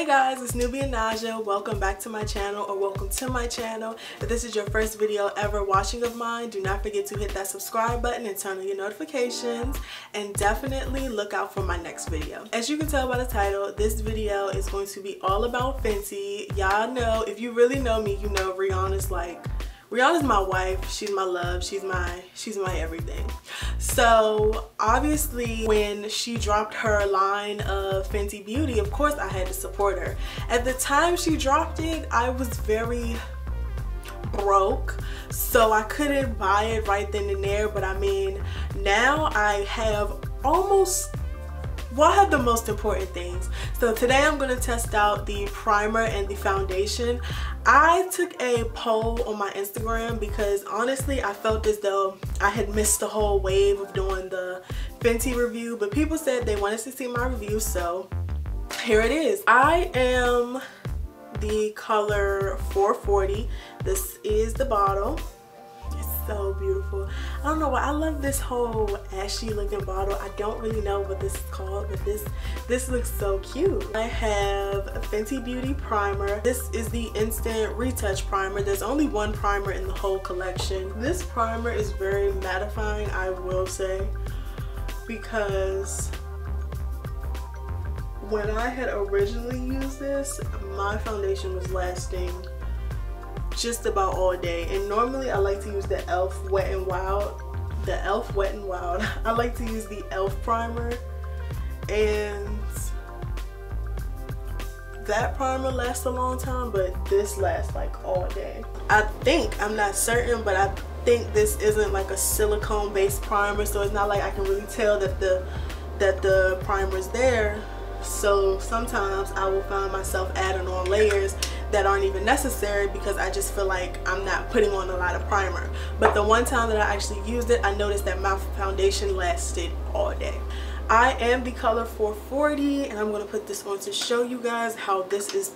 guys, it's nubiannadja. Welcome back to my channel, or welcome to my channel. If this is your first video ever watching of mine, do not forget to hit that subscribe button and turn on your notifications, and definitely look out for my next video. As you can tell by the title, this video is going to be all about Fenty. Y'all know, if you really know me, you know Rihanna's my wife, she's my love, she's my everything. So obviously when she dropped her line of Fenty Beauty, of course I had to support her. At the time she dropped it, I was very broke, so I couldn't buy it right then and there, but I mean, now I have I have the most important things. So today I'm going to test out the primer and the foundation. I took a poll on my Instagram because honestly I felt as though I had missed the whole wave of doing the Fenty review, but people said they wanted to see my review, so here it is. I am the color 440. This is the bottle. So beautiful. I don't know why I love this whole ashy looking bottle. I don't really know what this is called, but this looks so cute. I have a Fenty Beauty primer. This is the instant retouch primer. There's only one primer in the whole collection. This primer is very mattifying, I will say, because when I had originally used this, my foundation was lasting just about all day, and normally I like to use the e.l.f. Wet n Wild. I like to use the e.l.f. primer, and that primer lasts a long time, but this lasts like all day. I'm not certain, but I think this isn't like a silicone based primer, so it's not like I can really tell that the primer's there. So sometimes I will find myself adding on layers that aren't even necessary because I just feel like I'm not putting on a lot of primer. But the one time that I actually used it, I noticed that my foundation lasted all day. I am the color 440, and I'm going to put this on to show you guys how this is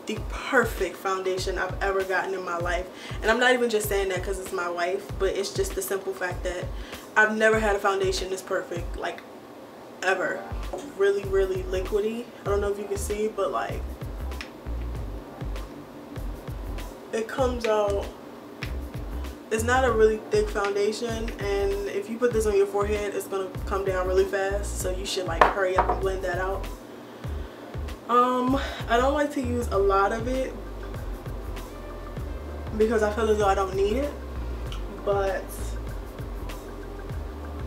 the perfect foundation I've ever gotten in my life. And I'm not even just saying that because it's my wife, but it's just the simple fact that I've never had a foundation this perfect, like ever. Really liquidy. I don't know if you can see, but like it comes out, it's not a really thick foundation, and if you put this on your forehead it's gonna come down really fast, so you should like hurry up and blend that out. I don't like to use a lot of it because I feel as though I don't need it, but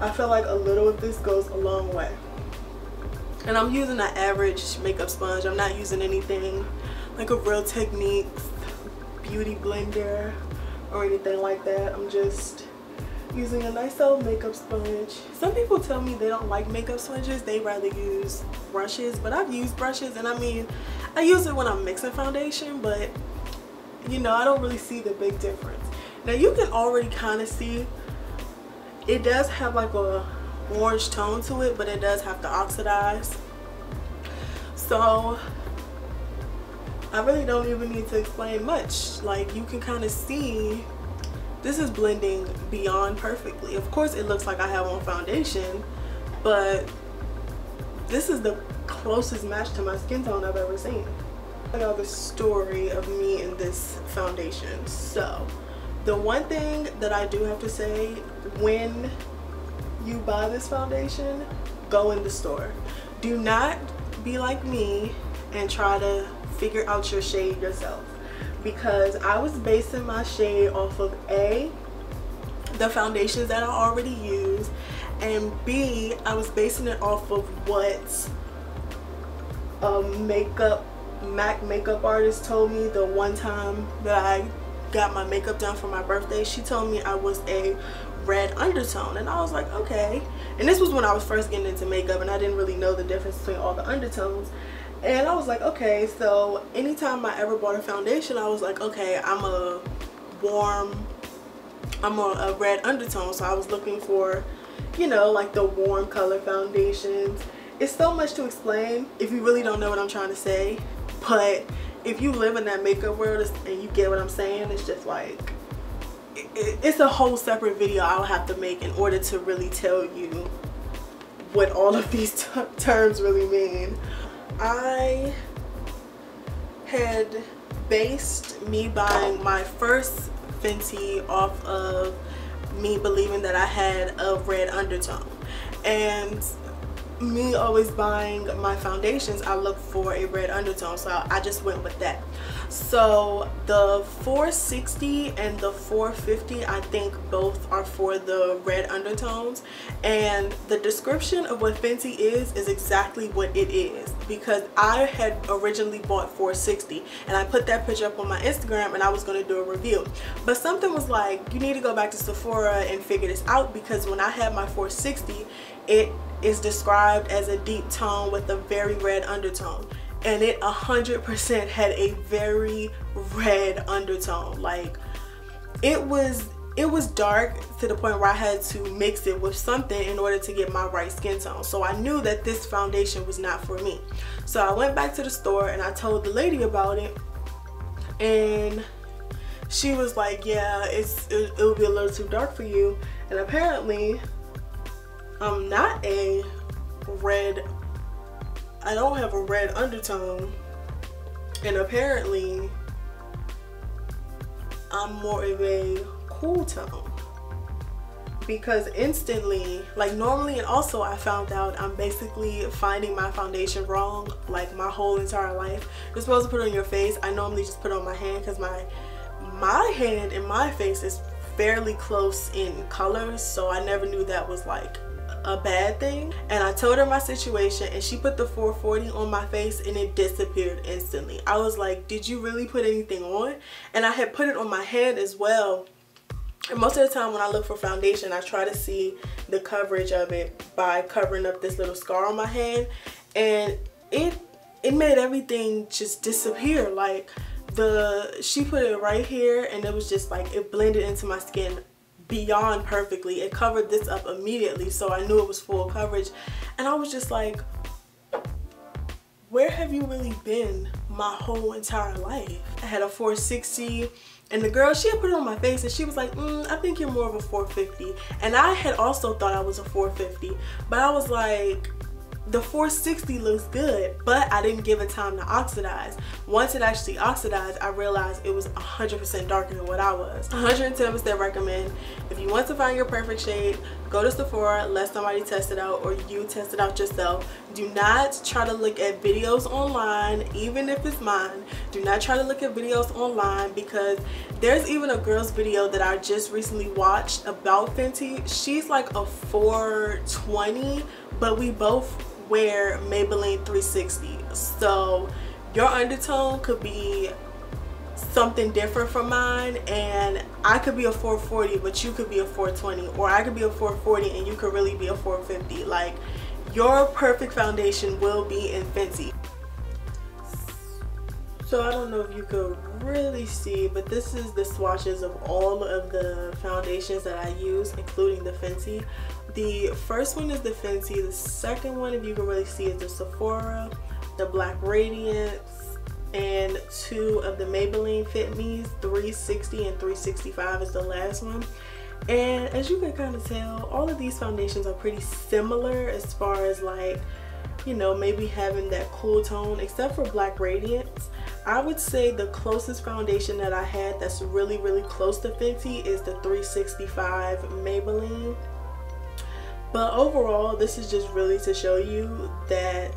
I feel like a little of this goes a long way. And I'm using an average makeup sponge. I'm not using anything like a Real Techniques beauty blender or anything like that. I'm just using a nice old makeup sponge. Some people tell me they don't like makeup sponges, they rather use brushes, but I've used brushes, and I mean, I use it when I'm mixing foundation, but you know, I don't really see the big difference. Now you can already kind of see it does have like a orange tone to it, but it does have to oxidize, so I really don't even need to explain much. Like, you can kind of see this is blending beyond perfectly. Of course it looks like I have on foundation, but this is the closest match to my skin tone I've ever seen. I got the story of me in this foundation. So the one thing that I do have to say, when you buy this foundation, go in the store. Do not be like me and try to figure out your shade yourself, because I was basing my shade off of A, the foundations that I already use, and B, I was basing it off of what a MAC makeup artist told me the one time that I got my makeup done for my birthday. She told me I was a red undertone, and I was like, okay. And this was when I was first getting into makeup, and I didn't really know the difference between all the undertones. And I was like, okay, so anytime I ever bought a foundation, I was like, okay, I'm a red undertone, so I was looking for, you know, like the warm color foundations. It's so much to explain if you really don't know what I'm trying to say, but if you live in that makeup world and you get what I'm saying, it's just like, it's a whole separate video I'll have to make in order to really tell you what all of these terms really mean. I had based me buying my first Fenty off of me believing that I had a red undertone. And me always buying my foundations, I look for a red undertone, so I just went with that. So the 460 and the 450, I think both are for the red undertones, and the description of what Fenty is exactly what it is, because I had originally bought 460 and I put that picture up on my Instagram and I was going to do a review, but something was like, you need to go back to Sephora and figure this out, because when I had my 460, it is described as a deep tone with a very red undertone, and it 100% had a very red undertone. Like it was dark to the point where I had to mix it with something in order to get my right skin tone. So I knew that this foundation was not for me. So I went back to the store and I told the lady about it, and she was like, yeah, it will be a little too dark for you. And apparently I'm not a red, I don't have a red undertone, and apparently I'm more of a cool tone, because instantly, like normally, and also I found out I'm basically finding my foundation wrong like my whole entire life. You're supposed to put it on your face. I normally just put it on my hand because my hand and my face is fairly close in colors, so I never knew that was like a bad thing. And I told her my situation, and she put the 440 on my face and it disappeared instantly. I was like, did you really put anything on? And I had put it on my hand as well. And most of the time when I look for foundation, I try to see the coverage of it by covering up this little scar on my hand, and it made everything just disappear. Like she put it right here and it was just like, it blended into my skin beyond perfectly. It covered this up immediately, so I knew it was full coverage. And I was just like, where have you really been my whole entire life? I had a 460, and the girl, she had put it on my face and she was like, I think you're more of a 450. And I had also thought I was a 450, but I was like, the 460 looks good, but I didn't give it time to oxidize. Once it actually oxidized, I realized it was 100% darker than what I was. 110% recommend. If you want to find your perfect shade, go to Sephora, let somebody test it out, or you test it out yourself. Do not try to look at videos online, even if it's mine. Do not try to look at videos online, because there's even a girl's video that I just recently watched about Fenty. She's like a 420, but we both wear Maybelline 360, so your undertone could be something different from mine, and I could be a 440 but you could be a 420, or I could be a 440 and you could really be a 450. Like, your perfect foundation will be in Fenty. So I don't know if you could really see, but this is the swatches of all of the foundations that I use, including the Fenty. The first one is the Fenty. The second one, if you can really see, is the Sephora, the Black Radiance, and 2 of the Maybelline Fit Me's. 360 and 365 is the last one. And as you can kind of tell, all of these foundations are pretty similar as far as, like, you know, maybe having that cool tone, except for Black Radiance. I would say the closest foundation that I had that's really close to Fenty is the 365 Maybelline. But overall, this is just really to show you that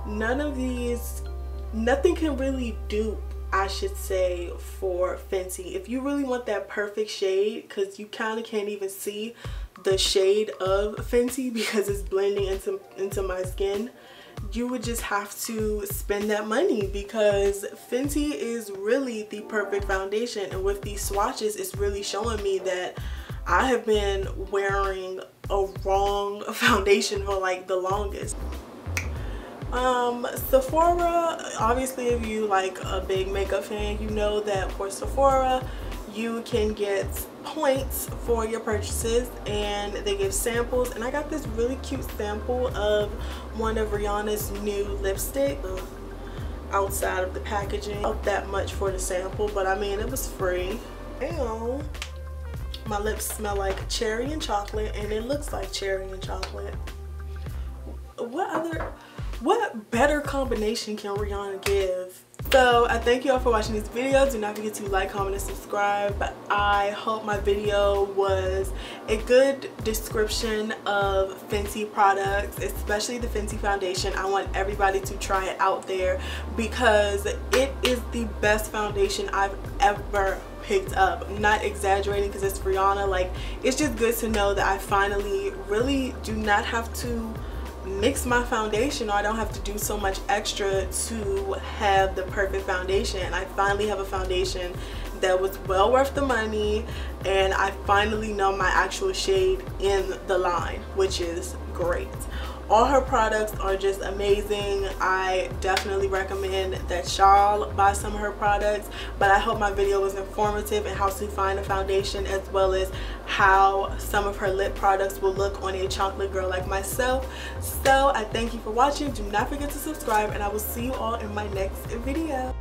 nothing can really dupe, I should say, for Fenty. If you really want that perfect shade, because you kind of can't even see the shade of Fenty because it's blending into my skin, you would just have to spend that money, because Fenty is really the perfect foundation. And with these swatches, it's really showing me that I have been wearing a wrong foundation for like the longest. Sephora, obviously, if you like a big makeup fan, you know that for Sephora you can get points for your purchases, and they give samples. And I got this really cute sample of one of Rihanna's new lipstick. Outside of the packaging, not that much for the sample, but I mean, it was free. And my lips smell like cherry and chocolate, and it looks like cherry and chocolate. What better combination can Rihanna give So I thank you all for watching this video. Do not forget to like, comment, and subscribe. I hope my video was a good description of Fenty products, especially the Fenty foundation. I want everybody to try it out there because it is the best foundation I've ever picked up. I'm not exaggerating because it's Rihanna. Like, it's just good to know that I finally really do not have to mix my foundation, or I don't have to do so much extra to have the perfect foundation. I finally have a foundation that was well worth the money, and I finally know my actual shade in the line, which is great. All her products are just amazing. I definitely recommend that y'all buy some of her products, but I hope my video was informative in how to find a foundation, as well as how some of her lip products will look on a chocolate girl like myself. So I thank you for watching. Do not forget to subscribe, and I will see you all in my next video.